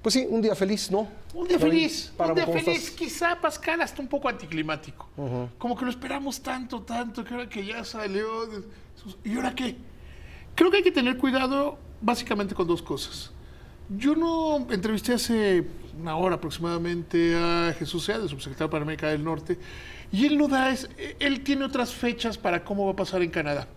Pues sí, un día feliz, ¿no? Un día feliz, Páramo, un día ¿cómo feliz. estás? Quizá, Pascal, hasta un poco anticlimático. Como que lo esperamos tanto, que ahora que ya salió... ¿Y ahora qué? Creo que hay que tener cuidado básicamente con dos cosas. Yo no entrevisté hace una hora aproximadamente a Jesús Seade, subsecretario para América del Norte, y él no da... él tiene otras fechas para cómo va a pasar en Canadá.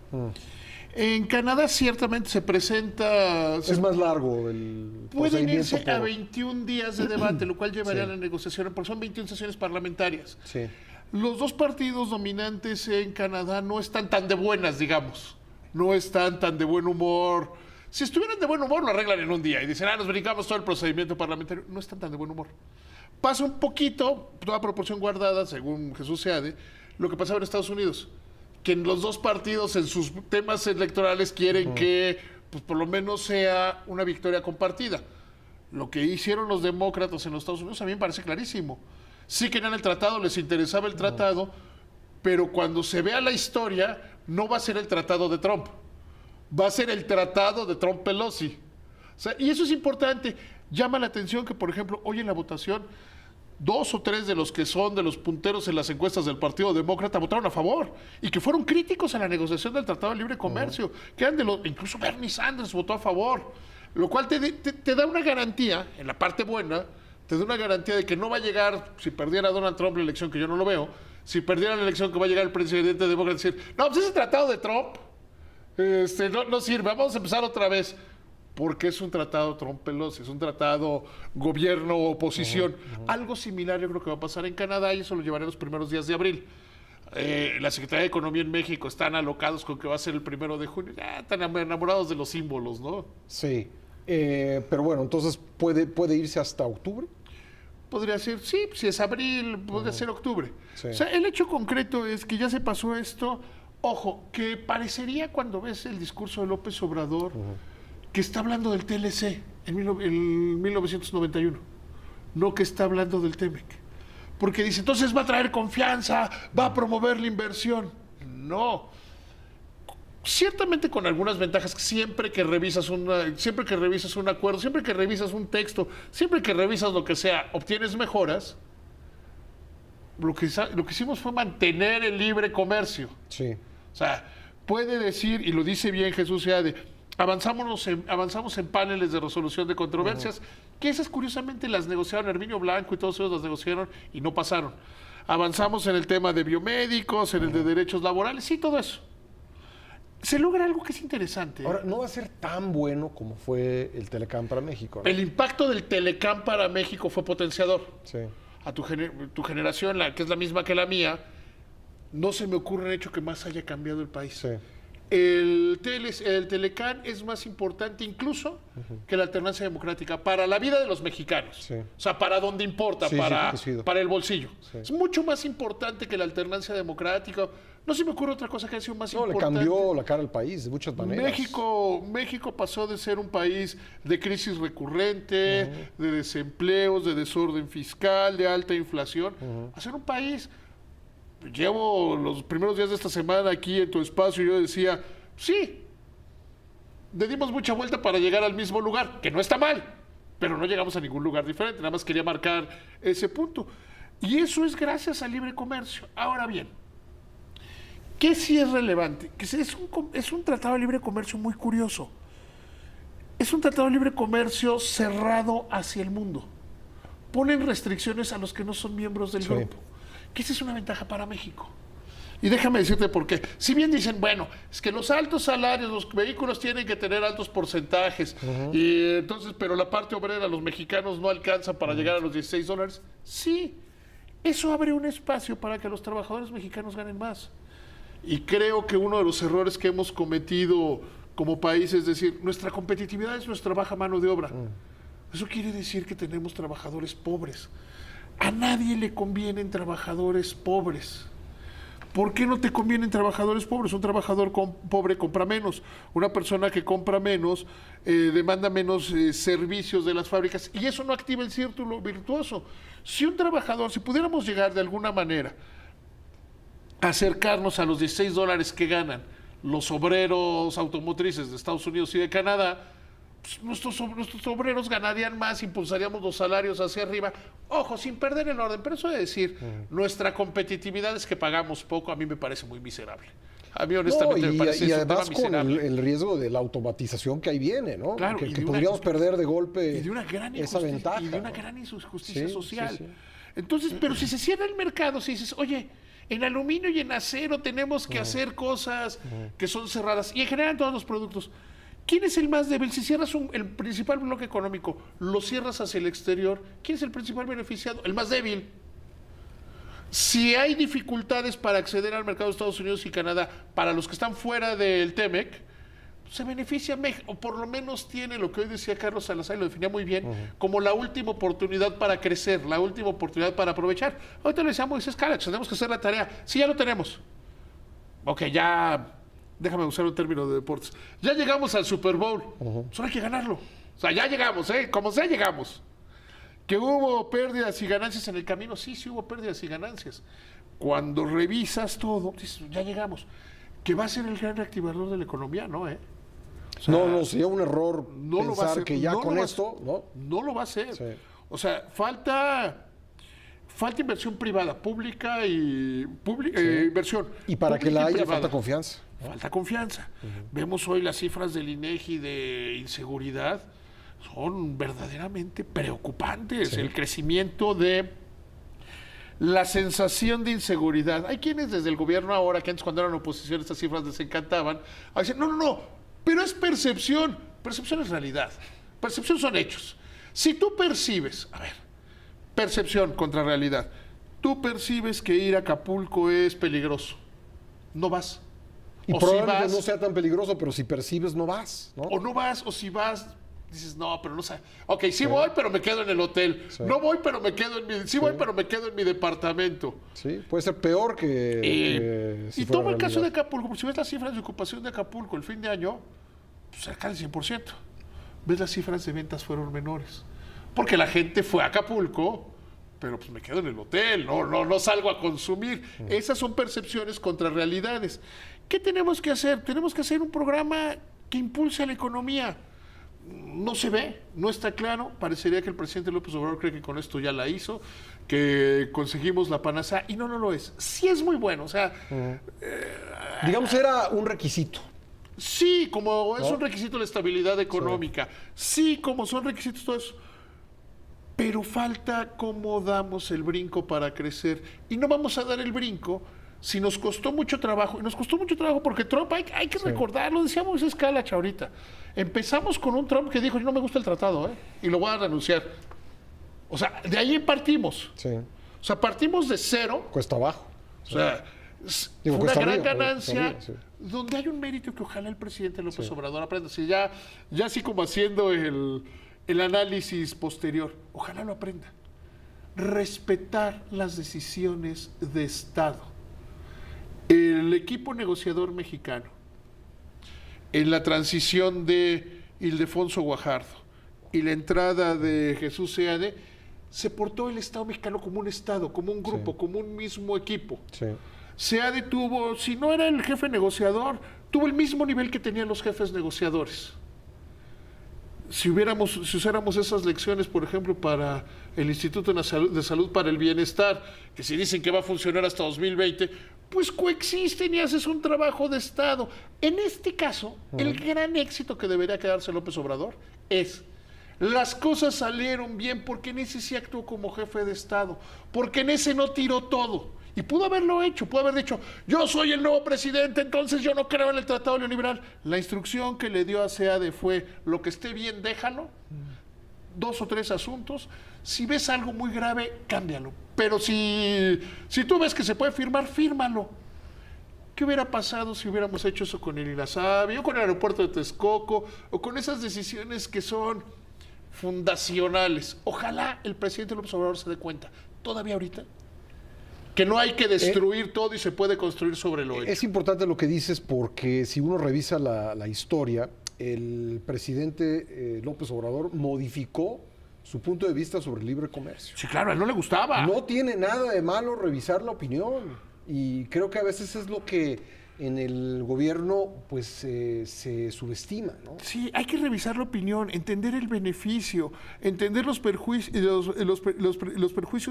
En Canadá ciertamente se presenta... Es más largo el Pueden procedimiento irse a 21 días de debate, lo cual llevaría a la negociación, porque son 21 sesiones parlamentarias. Sí. Los dos partidos dominantes en Canadá no están tan de buenas, digamos. No están tan de buen humor. Si estuvieran de buen humor, lo arreglan en un día y dicen, nos brincamos todo el procedimiento parlamentario. No están tan de buen humor. Pasa un poquito, toda proporción guardada, según Jesús Seade, lo que pasaba en Estados Unidos. Que en los dos partidos, en sus temas electorales, quieren que, pues, por lo menos sea una victoria compartida. Lo que hicieron los demócratas en los Estados Unidos a mí me parece clarísimo. Sí querían el tratado, les interesaba el tratado, pero cuando se vea la historia, no va a ser el tratado de Trump. Va a ser el tratado de Trump-Pelosi. O sea, y eso es importante. Llama la atención que, por ejemplo, hoy en la votación, 2 o 3 de los que son de los punteros en las encuestas del Partido Demócrata votaron a favor y que fueron críticos en la negociación del Tratado de Libre Comercio, que eran de los, incluso Bernie Sanders votó a favor, lo cual te da una garantía, en la parte buena, te da una garantía de que no va a llegar, si perdiera Donald Trump la elección, que yo no lo veo, si perdiera la elección que va a llegar el presidente demócrata a decir, no, pues ese tratado de Trump no sirve, vamos a empezar otra vez. Porque es un tratado Trump-Pelosi, es un tratado gobierno-oposición. Algo similar yo creo que va a pasar en Canadá y eso lo llevaré los primeros días de abril. La Secretaría de Economía en México están alocados con que va a ser el 1 de junio. Ya están enamorados de los símbolos, ¿no? Sí. Pero bueno, entonces puede irse hasta octubre. Podría ser, sí, si es abril, podría ser octubre. Sí. O sea, el hecho concreto es que ya se pasó esto. Ojo, que parecería cuando ves el discurso de López Obrador... que está hablando del TLC en 1991, no que está hablando del TEMEC. Porque dice, entonces va a traer confianza, va a promover la inversión. No. Ciertamente con algunas ventajas, siempre que revisas un acuerdo, siempre que revisas un texto, siempre que revisas lo que sea, obtienes mejoras. Lo que hicimos fue mantener el libre comercio. Sí. O sea, puede decir, y lo dice bien Jesús Seade, avanzamos en paneles de resolución de controversias, que esas curiosamente las negociaron Herminio Blanco y todos ellos las negociaron y no pasaron. Avanzamos en el tema de biomédicos, en el de derechos laborales, sí, todo eso. Se logra algo que es interesante. Ahora, no va a ser tan bueno como fue el Telecam para México, ¿no? El impacto del Telecam para México fue potenciador. Sí. A tu generación, que es la misma que la mía, no se me ocurre un hecho que más haya cambiado el país. Sí. El Telecán es más importante incluso que la alternancia democrática para la vida de los mexicanos. Sí. O sea, para donde importa, Sí, para el bolsillo. Sí. Es mucho más importante que la alternancia democrática. No se me ocurre otra cosa que haya sido más importante. Le cambió la cara al país de muchas maneras. México pasó de ser un país de crisis recurrente, de desempleos, de desorden fiscal, de alta inflación, a ser un país... Llevo los primeros días de esta semana aquí en tu espacio y yo decía, sí, le dimos mucha vuelta para llegar al mismo lugar, que no está mal, pero no llegamos a ningún lugar diferente, nada más quería marcar ese punto. Y eso es gracias al libre comercio. Ahora bien, ¿qué sí es relevante? Que es un tratado de libre comercio muy curioso. Es un tratado de libre comercio cerrado hacia el mundo. Ponen restricciones a los que no son miembros del grupo. Que esa es una ventaja para México. Y déjame decirte por qué. Si bien dicen, bueno, es que los altos salarios, los vehículos tienen que tener altos porcentajes, y entonces, pero la parte obrera, los mexicanos no alcanzan para llegar a los $16. Sí, eso abre un espacio para que los trabajadores mexicanos ganen más. Y creo que uno de los errores que hemos cometido como país es decir, nuestra competitividad es nuestra baja mano de obra. Eso quiere decir que tenemos trabajadores pobres. A nadie le convienen trabajadores pobres. ¿Por qué no te convienen trabajadores pobres? Un trabajador pobre compra menos. Una persona que compra menos demanda menos servicios de las fábricas. Y eso no activa el círculo virtuoso. Si un trabajador, si pudiéramos llegar de alguna manera a acercarnos a los $16 que ganan los obreros automotrices de Estados Unidos y de Canadá, pues, nuestros obreros ganarían más, impulsaríamos los salarios hacia arriba. Ojo, sin perder el orden, pero eso de decir, nuestra competitividad es que pagamos poco, a mí me parece muy miserable. A mí honestamente me parece y un tema además con miserable. el riesgo de la automatización que ahí viene, ¿no? Claro, que podríamos perder de golpe y de una gran esa ventaja. y de una gran injusticia Sí, social. sí, sí. Entonces, pero si se cierra el mercado, si dices, oye, en aluminio y en acero tenemos que hacer cosas que son cerradas, y en general en todos los productos, ¿quién es el más débil? Si cierras el principal bloque económico, lo cierras hacia el exterior, ¿quién es el principal beneficiado? El más débil. Si hay dificultades para acceder al mercado de Estados Unidos y Canadá para los que están fuera del TEMEC, se beneficia México, o por lo menos tiene lo que hoy decía Carlos Salazar, y lo definía muy bien, como la última oportunidad para crecer, la última oportunidad para aprovechar. Ahorita le decíamos, dices, Calacho, tenemos que hacer la tarea. Sí, ya lo tenemos. Ok, ya, déjame usar un término de deportes. Ya llegamos al Super Bowl, solo hay que ganarlo. O sea, ya llegamos, como sea, llegamos. ¿Que hubo pérdidas y ganancias en el camino? Sí, sí hubo pérdidas y ganancias. Cuando revisas todo, dices, ya llegamos. Que va a ser el gran reactivador de la economía, ¿no? O sea, no, sería un error no lo va a pensar hacer, que ya no con lo va a esto, ¿no? No lo va a hacer. Sí. O sea, falta inversión privada, pública y inversión. Y para que pública la y haya privada. falta confianza. Falta confianza. Vemos hoy las cifras del INEGI de inseguridad, son verdaderamente preocupantes. Sí. El crecimiento de la sensación de inseguridad. Hay quienes desde el gobierno ahora, que antes cuando eran oposición estas cifras les encantaban, dicen, no, pero es percepción. Percepción es realidad. Percepción son hechos. Si tú percibes, percepción contra realidad, tú percibes que ir a Acapulco es peligroso, no vas. Y O probablemente si vas, no sea tan peligroso, pero si percibes, no vas, ¿no? o no vas, o si vas, dices, no, pero no sé. Ok, sí voy, pero me quedo en el hotel. Sí. No voy, pero me quedo en mi... Sí voy, pero me quedo en mi departamento. Sí, puede ser peor que si y fuera tomo el caso de realidad. Acapulco, porque si ves las cifras de ocupación de Acapulco el fin de año, pues cerca del 100%. Ves las cifras de ventas fueron menores. Porque la gente fue a Acapulco, pero pues me quedo en el hotel, no salgo a consumir. Esas son percepciones contra realidades. ¿Qué tenemos que hacer? Tenemos que hacer un programa que impulse a la economía. No se ve, no está claro. Parecería que el presidente López Obrador cree que con esto ya la hizo, que conseguimos la panacea, y no lo es. Sí es muy bueno, o sea... Digamos, era un requisito. Sí, como es ¿No? un requisito la estabilidad económica. Sí, como son requisitos todo eso. Pero falta cómo damos el brinco para crecer. Y no vamos a dar el brinco si nos costó mucho trabajo. Y nos costó mucho trabajo porque Trump, hay que recordarlo, decíamos Escalach ahorita. Empezamos con un Trump que dijo, no me gusta el tratado, y lo voy a renunciar. O sea, de ahí partimos. Sí. O sea, partimos de cero. Cuesta abajo. O sea, fue Digo, una cuesta gran arriba, ganancia cuesta arriba, donde hay un mérito que ojalá el presidente López Obrador aprenda. Si ya así como haciendo el análisis posterior, ojalá lo aprenda. Respetar las decisiones de Estado. El equipo negociador mexicano, en la transición de Ildefonso Guajardo y la entrada de Jesús Seade, se portó el Estado mexicano como un Estado, como un grupo, como un mismo equipo. Sí. Seade tuvo, si no era el jefe negociador, tuvo el mismo nivel que tenían los jefes negociadores. Si usáramos esas lecciones, por ejemplo, para el Instituto de Salud para el Bienestar, que si dicen que va a funcionar hasta 2020, pues coexisten y haces un trabajo de Estado. En este caso, el gran éxito que debería quedarse López Obrador es: las cosas salieron bien porque en ese sí actuó como jefe de Estado, porque en ese no tiró todo. Y pudo haberlo hecho, pudo haber dicho, yo soy el nuevo presidente, entonces yo no creo en el Tratado Neoliberal. La instrucción que le dio a SEADE fue, lo que esté bien, déjalo. 2 o 3 asuntos. Si ves algo muy grave, cámbialo. Pero si tú ves que se puede firmar, fírmalo. ¿Qué hubiera pasado si hubiéramos hecho eso con el Inasab, o con el aeropuerto de Texcoco, o con esas decisiones que son fundacionales? Ojalá el presidente López Obrador se dé cuenta, todavía ahorita, que no hay que destruir todo y se puede construir sobre lo hecho. Es importante lo que dices porque si uno revisa la historia, el presidente López Obrador modificó su punto de vista sobre el libre comercio. Sí, claro, a él no le gustaba. No tiene nada de malo revisar la opinión. Y creo que a veces es lo que en el gobierno pues se subestima, ¿no? Sí, hay que revisar la opinión, entender el beneficio, entender los perjuicios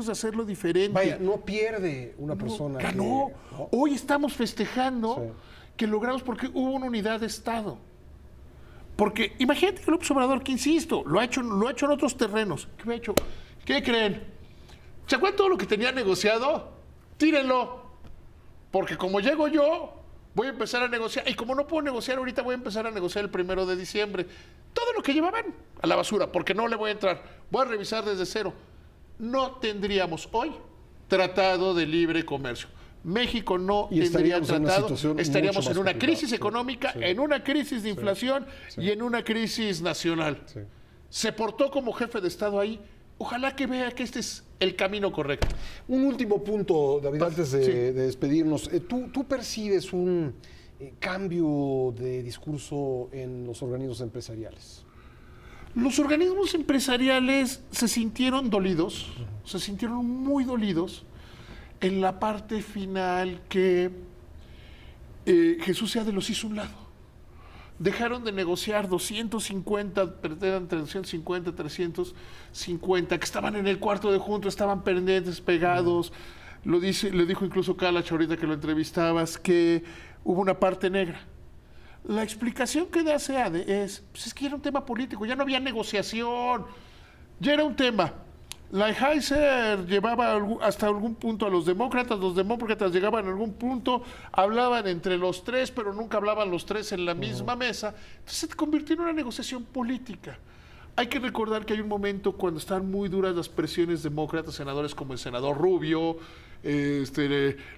de hacerlo diferente. Vaya, no pierde una persona. Ganó. ¿no? Hoy estamos festejando Sí. que logramos porque hubo una unidad de Estado. Porque imagínate que López Obrador, que insisto, lo ha hecho en otros terrenos. ¿Qué ha hecho? ¿Qué creen? ¿Se acuerdan todo lo que tenía negociado? Tírenlo. Porque como llego yo, voy a empezar a negociar. Y como no puedo negociar ahorita, voy a empezar a negociar el 1 de diciembre. Todo lo que llevaban a la basura, porque no le voy a entrar. Voy a revisar desde cero. No tendríamos hoy tratado de libre comercio. México no Y tendría estaríamos en una tratado. situación Estaríamos mucho en más una complicada. crisis económica, Sí. en una crisis de inflación Sí. y en una crisis nacional. Sí. Se portó como jefe de Estado ahí. Ojalá que vea que este es el camino correcto. Un último punto, David, antes de, Sí. de despedirnos. ¿Tú percibes un cambio de discurso en los organismos empresariales? Los organismos empresariales se sintieron dolidos, se sintieron muy dolidos en la parte final que Jesús Seade los hizo a un lado. Dejaron de negociar 250, eran 350, 350, que estaban en el cuarto de junto, estaban pendientes, pegados. Le dijo incluso Kalach ahorita que lo entrevistabas, que hubo una parte negra. La explicación que da Seade es que era un tema político, ya no había negociación, ya era un tema. Lighthizer llevaba hasta algún punto a los demócratas llegaban a algún punto, hablaban entre los tres, pero nunca hablaban los tres en la misma mesa. Entonces se convirtió en una negociación política. Hay que recordar que hay un momento cuando están muy duras las presiones demócratas, senadores como el senador Rubio,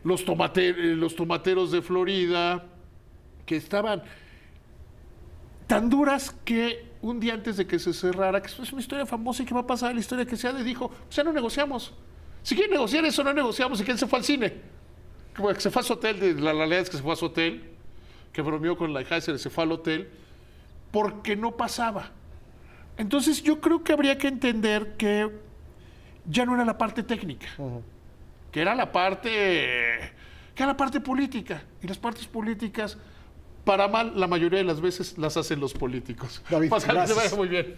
los tomateros de Florida, que estaban tan duras que un día antes de que se cerrara, que esto es una historia famosa y que va a pasar la historia que Seade dijo, o sea, no negociamos. Si quieren negociar eso, no negociamos. ¿Y quién se fue al cine? Que se fue a su hotel, la realidad es que se fue a su hotel, que bromeó con Lighthizer y se fue al hotel, porque no pasaba. Entonces yo creo que habría que entender que ya no era la parte técnica, que era la parte política. Y las partes políticas, para mal, la mayoría de las veces las hacen los políticos. David, Pascal, que te gracias. vaya muy bien.